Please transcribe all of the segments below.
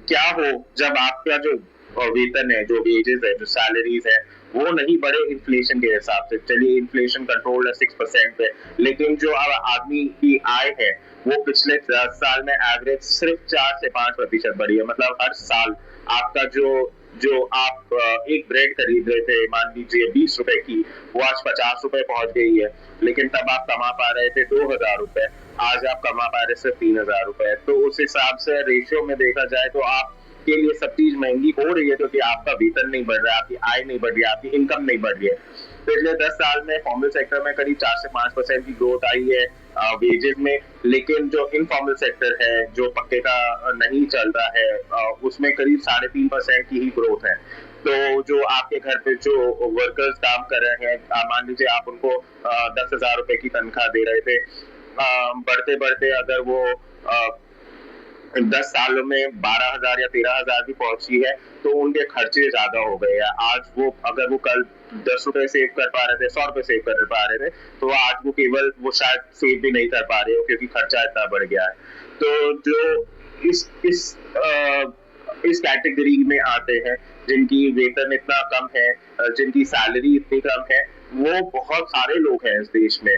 क्या हो जब आपका जो वेतन है, जो वेजेस है, जो सैलरीज है, वो नहीं बढ़े इन्फ्लेशन के हिसाब से। चलिए इन्फ्लेशन कंट्रोल है 6% पे, लेकिन जो अब आदमी की आय है वो पिछले 10 साल में एवरेज सिर्फ 4 से 5% बढ़ी है। मतलब हर साल आपका जो जो आप एक ब्रेड खरीद रहे थे मान लीजिए 20 रुपए की, वो आज 50 रुपए पहुंच गई है। लेकिन तब आप कमा पा रहे थे 2,000 रुपए, आज आप कमा पा रहे सिर्फ 3,000 रुपए। तो उस हिसाब से रेशियो में देखा जाए तो आप के लिए सब चीज महंगी हो रही है, क्योंकि आपका वेतन नहीं बढ़ रहा है, आपकी आय नहीं बढ़ रही है, आपकी इनकम नहीं बढ़ रही है। पिछले 10 साल में फॉर्मल सेक्टर में करीब 4 से 5% की ग्रोथ आई है वेजेस में, लेकिन जो इनफॉर्मल सेक्टर है, जो पक्के का नहीं चल रहा है, उसमें करीब 3.5% की ही ग्रोथ है। तो जो आपके घर पे जो वर्कर्स काम कर रहे हैं, मान लीजिए आप उनको 10,000 रुपए की तनख्वाह दे रहे थे, बढ़ते बढ़ते अगर वो 10 सालों में 12,000 या 13,000 भी पहुंची है, तो उनके खर्चे ज्यादा हो गए हैं। आज वो अगर वो कल 10 रुपए सेव कर पा रहे थे, 100 रुपए सेव कर पा रहे थे, तो आज वो केवल वो शायद सेव भी नहीं कर पा रहे हो, क्योंकि खर्चा इतना बढ़ गया है। तो जो इस इस इस कैटेगरी में आते हैं जिनकी वेतन इतना कम है, जिनकी सैलरी इतनी कम है, वो बहुत सारे लोग हैं इस देश में।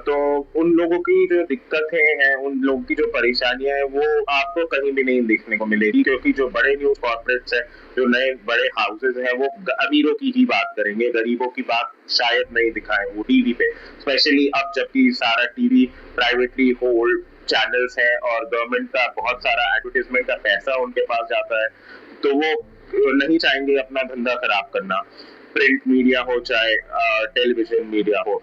तो उन लोगों की जो दिक्कतें हैं, उन लोगों की जो परेशानियां हैं, वो आपको कहीं भी नहीं देखने को मिलेगी, क्योंकि जो बड़े न्यूज कॉर्पोरेट्स हैं, जो नए बड़े हाउसेज हैं, वो अमीरों की ही बात करेंगे, गरीबों की बात शायद नहीं दिखाएं वो टीवी पे। स्पेशली अब जबकि सारा टीवी प्राइवेटली होल्ड चैनल्स हैं और गवर्नमेंट का बहुत सारा एडवर्टीजमेंट का पैसा उनके पास जाता है, तो वो नहीं चाहेंगे अपना धंधा खराब करना, प्रिंट मीडिया हो चाहे टेलीविजन मीडिया हो।